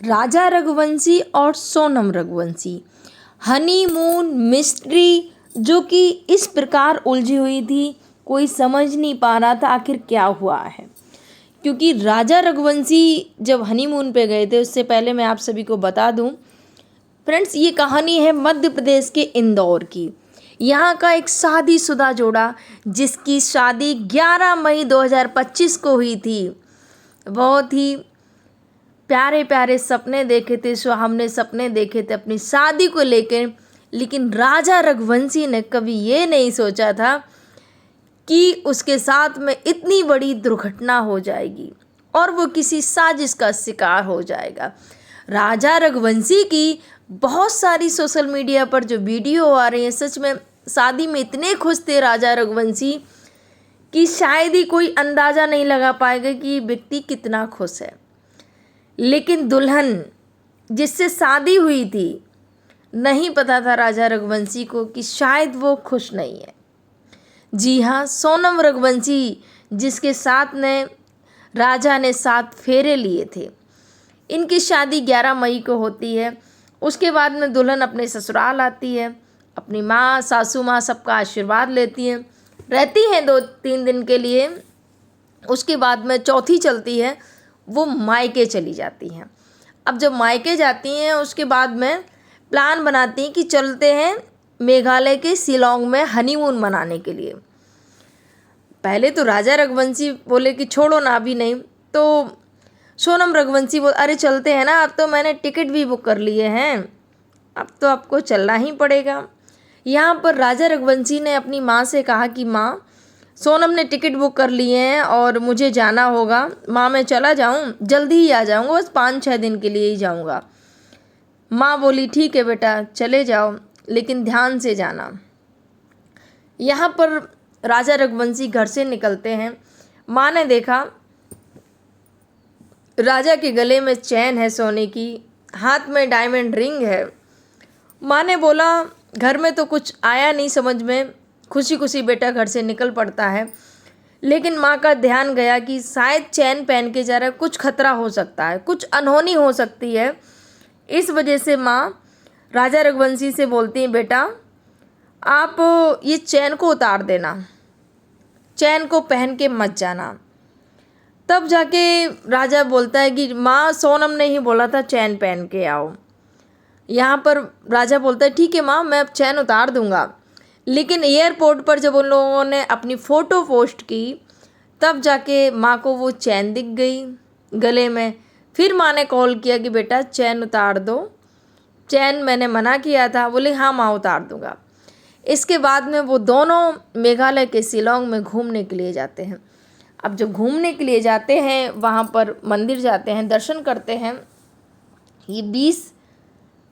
राजा रघुवंशी और Sonam Raghuvanshi honeymoon mystery जो कि इस प्रकार उलझी हुई थी, कोई समझ नहीं पा रहा था आखिर क्या हुआ है। क्योंकि राजा रघुवंशी जब हनीमून पे गए थे, उससे पहले मैं आप सभी को बता दूं फ्रेंड्स, ये कहानी है मध्य प्रदेश के इंदौर की। यहाँ का एक शादीशुदा जोड़ा जिसकी शादी 11 मई 2025 को हुई थी। बहुत ही प्यारे प्यारे सपने देखे थे, हमने सपने देखे थे अपनी शादी को लेकर। लेकिन राजा रघुवंशी ने कभी ये नहीं सोचा था कि उसके साथ में इतनी बड़ी दुर्घटना हो जाएगी और वो किसी साजिश का शिकार हो जाएगा। राजा रघुवंशी की बहुत सारी सोशल मीडिया पर जो वीडियो आ रही है, सच में शादी में इतने खुश थे राजा रघुवंशी कि शायद ही कोई अंदाज़ा नहीं लगा पाएगा कि व्यक्ति कितना खुश है। लेकिन दुल्हन जिससे शादी हुई थी, नहीं पता था राजा रघुवंशी को कि शायद वो खुश नहीं है। जी हाँ, सोनम रघुवंशी जिसके साथ ने राजा ने 7 फेरे लिए थे। इनकी शादी 11 मई को होती है। उसके बाद में दुल्हन अपने ससुराल आती है, अपनी माँ, सासू माँ सबका आशीर्वाद लेती हैं, रहती हैं 2-3 दिन के लिए। उसके बाद में चौथी चलती है, वो मायके चली जाती हैं। अब जब मायके जाती हैं, उसके बाद में प्लान बनाती हैं कि चलते हैं मेघालय के शिलोंग में हनीमून मनाने के लिए। पहले तो राजा रघुवंशी बोले कि छोड़ो ना, अभी नहीं। तो सोनम रघुवंशी बोल, अरे चलते हैं ना, अब तो मैंने टिकट भी बुक कर लिए हैं, अब तो आपको चलना ही पड़ेगा। यहाँ पर राजा रघुवंशी ने अपनी माँ से कहा कि माँ, सोनम ने टिकट बुक कर लिए हैं और मुझे जाना होगा। माँ मैं चला जाऊँ, जल्दी ही आ जाऊँगा, बस 5-6 दिन के लिए ही जाऊँगा। माँ बोली ठीक है बेटा चले जाओ, लेकिन ध्यान से जाना। यहाँ पर राजा रघुवंशी घर से निकलते हैं। माँ ने देखा राजा के गले में चैन है सोने की, हाथ में डायमंड रिंग है। माँ ने बोला घर में तो कुछ आया नहीं समझ में, खुशी खुशी बेटा घर से निकल पड़ता है। लेकिन माँ का ध्यान गया कि शायद चैन पहन के जा रहा है, कुछ खतरा हो सकता है, कुछ अनहोनी हो सकती है। इस वजह से माँ राजा रघुवंशी से बोलती हैं, बेटा आप ये चैन को उतार देना, चैन को पहन के मत जाना। तब जाके राजा बोलता है कि माँ, सोनम ने ही बोला था चैन पहन के आओ। यहाँ पर राजा बोलता है ठीक है माँ, मैं अब चैन उतार दूँगा। लेकिन एयरपोर्ट पर जब उन लोगों ने अपनी फ़ोटो पोस्ट की, तब जाके माँ को वो चैन दिख गई गले में। फिर माँ ने कॉल किया कि बेटा चैन उतार दो, चैन मैंने मना किया था। बोले हाँ माँ उतार दूँगा। इसके बाद में वो दोनों मेघालय के शिलोंग में घूमने के लिए जाते हैं। अब जब घूमने के लिए जाते हैं, वहाँ पर मंदिर जाते हैं, दर्शन करते हैं। ये 20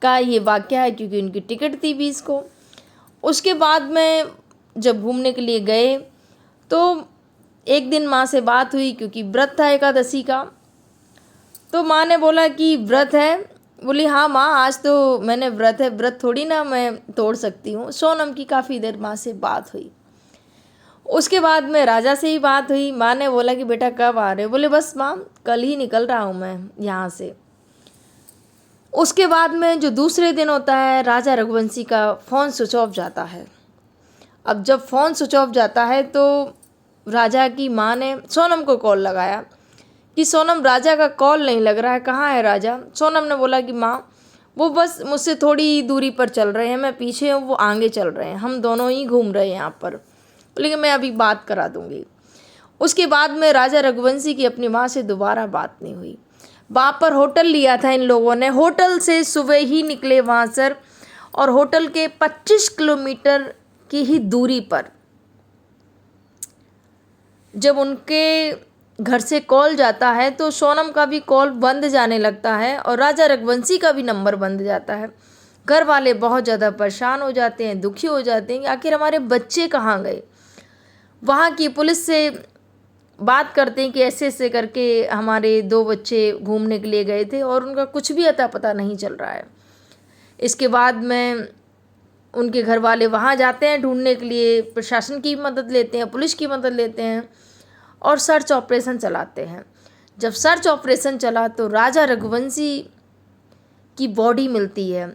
का ये वाक़या है क्योंकि उनकी टिकट थी 20 को। उसके बाद में जब घूमने के लिए गए तो एक दिन माँ से बात हुई क्योंकि व्रत था एकादशी का। तो माँ ने बोला कि व्रत है। बोली हाँ माँ, आज तो मैंने व्रत है, व्रत थोड़ी ना मैं तोड़ सकती हूँ। सोनम की काफ़ी देर माँ से बात हुई। उसके बाद में राजा से ही बात हुई। माँ ने बोला कि बेटा कब आ रहे हो? बोले बस माँ कल ही निकल रहा हूँ मैं यहाँ से। उसके बाद में जो दूसरे दिन होता है, राजा रघुवंशी का फ़ोन स्विच ऑफ जाता है। अब जब फ़ोन स्विच ऑफ जाता है तो राजा की माँ ने सोनम को कॉल लगाया कि सोनम राजा का कॉल नहीं लग रहा है, कहाँ है राजा? सोनम ने बोला कि माँ वो बस मुझसे थोड़ी दूरी पर चल रहे हैं, मैं पीछे हूँ, वो आगे चल रहे हैं, हम दोनों ही घूम रहे हैं यहाँ पर। लेकिन मैं अभी बात करा दूँगी। उसके बाद में राजा रघुवंशी की अपनी माँ से दोबारा बात नहीं हुई। वहाँ पर होटल लिया था इन लोगों ने, होटल से सुबह ही निकले वहाँ से, और होटल के 25 किलोमीटर की ही दूरी पर जब उनके घर से कॉल जाता है तो सोनम का भी कॉल बंद जाने लगता है और राजा रघुवंशी का भी नंबर बंद जाता है। घर वाले बहुत ज़्यादा परेशान हो जाते हैं, दुखी हो जाते हैं कि आखिर हमारे बच्चे कहाँ गए। वहाँ की पुलिस से बात करते हैं कि ऐसे ऐसे करके हमारे 2 बच्चे घूमने के लिए गए थे और उनका कुछ भी अता पता नहीं चल रहा है। इसके बाद में उनके घर वाले वहाँ जाते हैं ढूंढने के लिए, प्रशासन की मदद लेते हैं, पुलिस की मदद लेते हैं और सर्च ऑपरेशन चलाते हैं। जब सर्च ऑपरेशन चला तो राजा रघुवंशी की बॉडी मिलती है।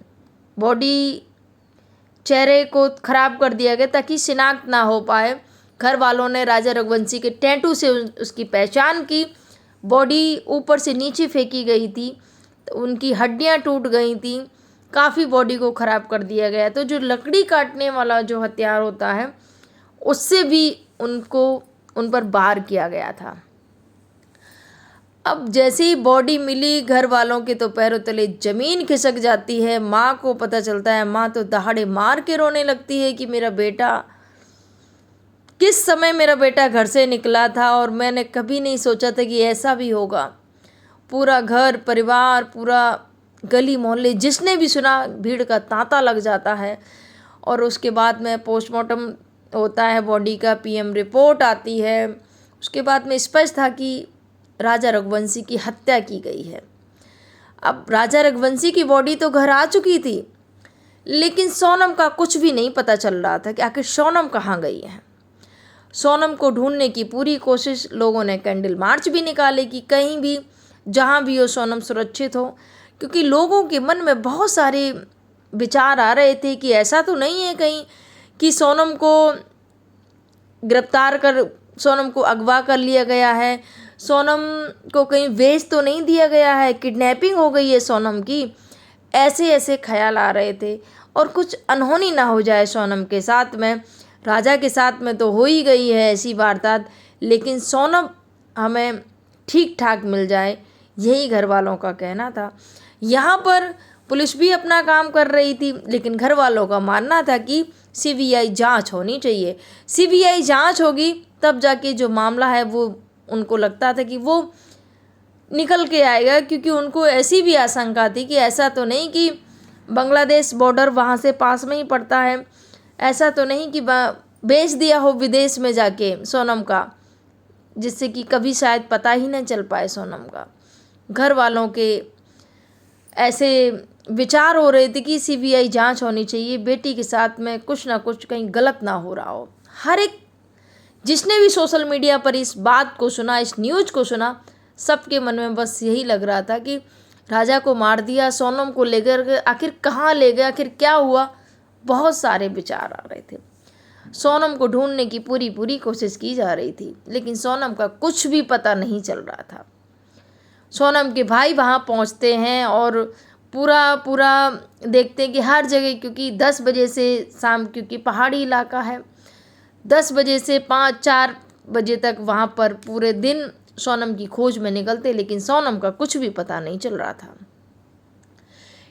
बॉडी चेहरे को ख़राब कर दिया गया ताकि शिनाख्त ना हो पाए। घर वालों ने राजा रघुवंशी के टैटू से उसकी पहचान की। बॉडी ऊपर से नीचे फेंकी गई थी, तो उनकी हड्डियां टूट गई थी, काफ़ी बॉडी को ख़राब कर दिया गया। तो जो लकड़ी काटने वाला जो हथियार होता है उससे भी उन पर वार किया गया था। अब जैसे ही बॉडी मिली, घर वालों के तो पैरों तले ज़मीन खिसक जाती है। माँ को पता चलता है, माँ तो दहाड़े मार के रोने लगती है कि मेरा बेटा, किस समय मेरा बेटा घर से निकला था और मैंने कभी नहीं सोचा था कि ऐसा भी होगा। पूरा घर परिवार, पूरा गली मोहल्ले जिसने भी सुना, भीड़ का तांता लग जाता है। और उसके बाद में पोस्टमार्टम होता है बॉडी का, पीएम रिपोर्ट आती है। उसके बाद में स्पष्ट था कि राजा रघुवंशी की हत्या की गई है। अब राजा रघुवंशी की बॉडी तो घर आ चुकी थी, लेकिन सोनम का कुछ भी नहीं पता चल रहा था कि आखिर सोनम कहाँ गई है। सोनम को ढूंढने की पूरी कोशिश, लोगों ने कैंडल मार्च भी निकाले कि कहीं भी जहाँ भी हो सोनम सुरक्षित हो, क्योंकि लोगों के मन में बहुत सारे विचार आ रहे थे कि ऐसा तो नहीं है कहीं कि सोनम को गिरफ्तार कर, सोनम को अगवा कर लिया गया है, सोनम को कहीं बेच तो नहीं दिया गया है, किडनैपिंग हो गई है सोनम की। ऐसे ऐसे ख्याल आ रहे थे और कुछ अनहोनी ना हो जाए सोनम के साथ में। राजा के साथ में तो हो ही गई है ऐसी वारदात, लेकिन सोनम हमें ठीक ठाक मिल जाए, यही घर वालों का कहना था। यहाँ पर पुलिस भी अपना काम कर रही थी, लेकिन घर वालों का मानना था कि सीबीआई जांच होनी चाहिए। सीबीआई जांच होगी तब जाके जो मामला है वो, उनको लगता था कि वो निकल के आएगा, क्योंकि उनको ऐसी भी आशंका थी कि ऐसा तो नहीं कि बांग्लादेश बॉर्डर वहाँ से पास में ही पड़ता है, ऐसा तो नहीं कि बेच दिया हो विदेश में जाके सोनम का, जिससे कि कभी शायद पता ही न चल पाए सोनम का। घर वालों के ऐसे विचार हो रहे थे कि सीबीआई जांच होनी चाहिए, बेटी के साथ में कुछ ना कुछ कहीं गलत ना हो रहा हो। हर एक जिसने भी सोशल मीडिया पर इस बात को सुना, इस न्यूज़ को सुना, सबके मन में बस यही लग रहा था कि राजा को मार दिया, सोनम को लेकर आखिर कहाँ ले गए, आखिर क्या हुआ। बहुत सारे विचार आ रहे थे। सोनम को ढूंढने की पूरी कोशिश की जा रही थी, लेकिन सोनम का कुछ भी पता नहीं चल रहा था। सोनम के भाई वहाँ पहुँचते हैं और पूरा देखते हैं कि हर जगह, क्योंकि 10 बजे से शाम, क्योंकि पहाड़ी इलाका है, 10 बजे से 5-4 बजे तक वहाँ पर पूरे दिन सोनम की खोज में निकलते, लेकिन सोनम का कुछ भी पता नहीं चल रहा था।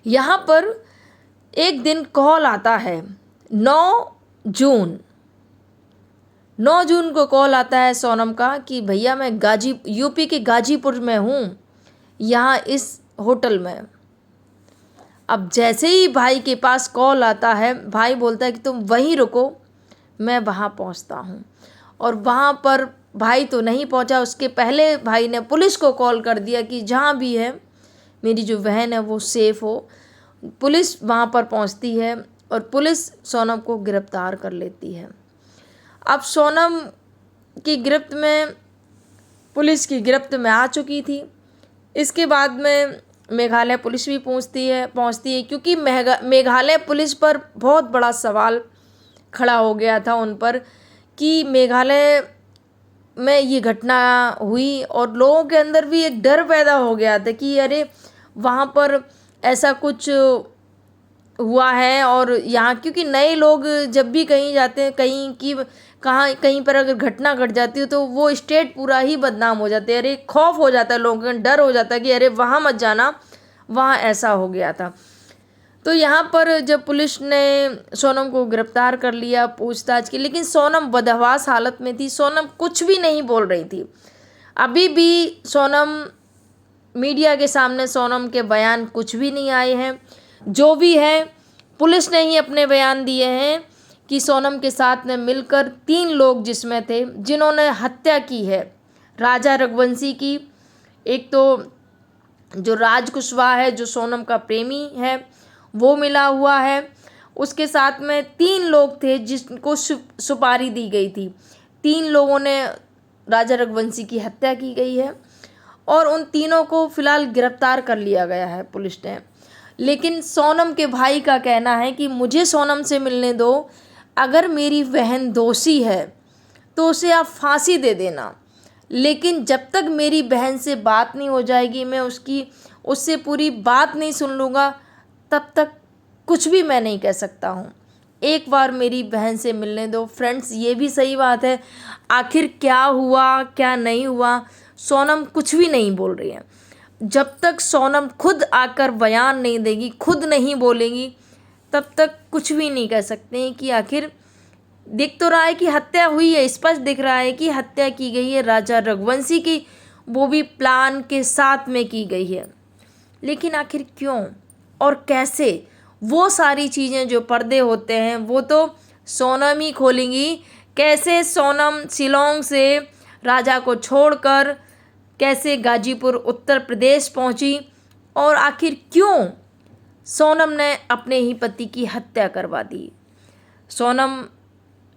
यहाँ पर एक दिन कॉल आता है, 9 जून को कॉल आता है सोनम का कि भैया मैं यूपी के गाजीपुर में हूँ, यहाँ इस होटल में। अब जैसे ही भाई के पास कॉल आता है, भाई बोलता है कि तुम वहीं रुको, मैं वहाँ पहुँचता हूँ। और वहाँ पर भाई तो नहीं पहुँचा, उसके पहले भाई ने पुलिस को कॉल कर दिया कि जहाँ भी है मेरी जो बहन है वो सेफ़ हो। पुलिस वहाँ पर पहुँचती है और पुलिस सोनम को गिरफ्तार कर लेती है। अब सोनम की गिरफ्त में, पुलिस की गिरफ्त में आ चुकी थी। इसके बाद में मेघालय पुलिस भी पहुँचती है, क्योंकि मेघालय पुलिस पर बहुत बड़ा सवाल खड़ा हो गया था उन पर कि मेघालय में ये घटना हुई, और लोगों के अंदर भी एक डर पैदा हो गया था कि अरे वहाँ पर ऐसा कुछ हुआ है। और यहाँ क्योंकि नए लोग जब भी कहीं जाते हैं, कहीं पर अगर घटना घट जाती है तो वो स्टेट पूरा ही बदनाम हो जाते हैं। अरे खौफ हो जाता है, लोगों का डर हो जाता है कि अरे वहाँ मत जाना, वहाँ ऐसा हो गया था। तो यहाँ पर जब पुलिस ने सोनम को गिरफ्तार कर लिया पूछताछ की, लेकिन सोनम बदहवास हालत में थी, सोनम कुछ भी नहीं बोल रही थी। अभी भी सोनम, मीडिया के सामने सोनम के बयान कुछ भी नहीं आए हैं। जो भी है पुलिस ने ही अपने बयान दिए हैं कि सोनम के साथ में मिलकर 3 लोग जिसमें थे जिन्होंने हत्या की है राजा रघुवंशी की। एक तो जो राज कुशवाहा है, जो सोनम का प्रेमी है, वो मिला हुआ है। उसके साथ में 3 लोग थे जिनको सुपारी दी गई थी। 3 लोगों ने राजा रघुवंशी की हत्या की गई है और उन तीनों को फ़िलहाल गिरफ्तार कर लिया गया है पुलिस ने। लेकिन सोनम के भाई का कहना है कि मुझे सोनम से मिलने दो, अगर मेरी बहन दोषी है तो उसे आप फांसी दे देना, लेकिन जब तक मेरी बहन से बात नहीं हो जाएगी, मैं उससे पूरी बात नहीं सुन लूँगा, तब तक कुछ भी मैं नहीं कह सकता हूँ। एक बार मेरी बहन से मिलने दो। फ्रेंड्स, ये भी सही बात है। आखिर क्या हुआ क्या नहीं हुआ, सोनम कुछ भी नहीं बोल रही है। जब तक सोनम खुद आकर बयान नहीं देगी, खुद नहीं बोलेगी, तब तक कुछ भी नहीं कह सकते हैं कि आखिर दिख तो रहा है कि हत्या हुई है, स्पष्ट दिख रहा है कि हत्या की गई है राजा रघुवंशी की, वो भी प्लान के साथ में की गई है। लेकिन आखिर क्यों और कैसे, वो सारी चीज़ें जो पर्दे होते हैं वो तो सोनम ही खोलेंगी। कैसे सोनम शिलोंग से राजा को छोड़कर कैसे गाजीपुर उत्तर प्रदेश पहुंची, और आखिर क्यों सोनम ने अपने ही पति की हत्या करवा दी। सोनम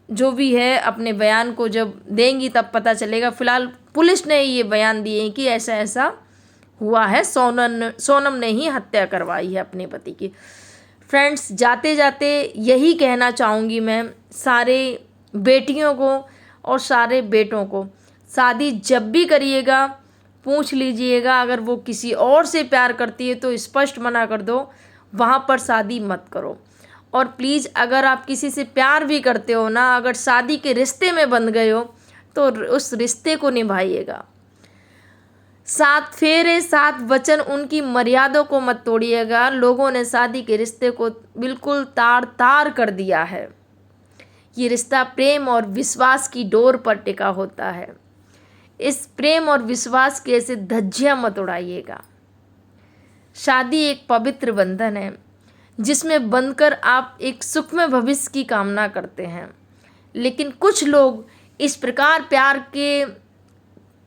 जो भी है अपने बयान को जब देंगी तब पता चलेगा। फिलहाल पुलिस ने ये बयान दिए हैं कि ऐसा ऐसा हुआ है, सोनम ने ही हत्या करवाई है अपने पति की। फ्रेंड्स, जाते जाते यही कहना चाहूँगी मैं सारे बेटियों को और सारे बेटों को, शादी जब भी करिएगा पूछ लीजिएगा, अगर वो किसी और से प्यार करती है तो स्पष्ट मना कर दो, वहाँ पर शादी मत करो। और प्लीज़ अगर आप किसी से प्यार भी करते हो ना, अगर शादी के रिश्ते में बंध गए हो तो उस रिश्ते को निभाइएगा। 7 फेरे 7 वचन, उनकी मर्यादा को मत तोड़िएगा। लोगों ने शादी के रिश्ते को बिल्कुल तार तार कर दिया है। ये रिश्ता प्रेम और विश्वास की डोर पर टिका होता है। इस प्रेम और विश्वास की ऐसे धज्जियाँ मत उड़ाइएगा। शादी एक पवित्र बंधन है जिसमें बंधकर आप एक सुखमय भविष्य की कामना करते हैं। लेकिन कुछ लोग इस प्रकार प्यार के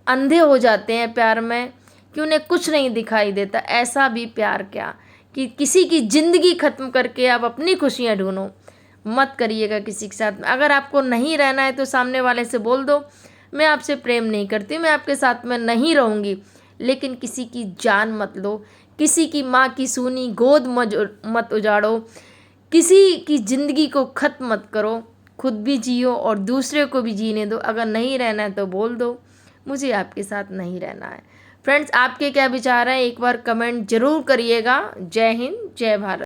अंधे हो जाते हैं प्यार में कि उन्हें कुछ नहीं दिखाई देता। ऐसा भी प्यार क्या कि किसी की ज़िंदगी ख़त्म करके आप अपनी खुशियाँ ढूंढो। मत करिएगा किसी के साथ। अगर आपको नहीं रहना है तो सामने वाले से बोल दो, मैं आपसे प्रेम नहीं करती, मैं आपके साथ में नहीं रहूँगी। लेकिन किसी की जान मत लो, किसी की माँ की सूनी गोद मत उजाड़ो, किसी की ज़िंदगी को ख़त्म मत करो। खुद भी जियो और दूसरे को भी जीने दो। अगर नहीं रहना है तो बोल दो, मुझे आपके साथ नहीं रहना है। फ्रेंड्स, आपके क्या विचार हैं, एक बार कमेंट ज़रूर करिएगा। जय हिंद, जय भारत।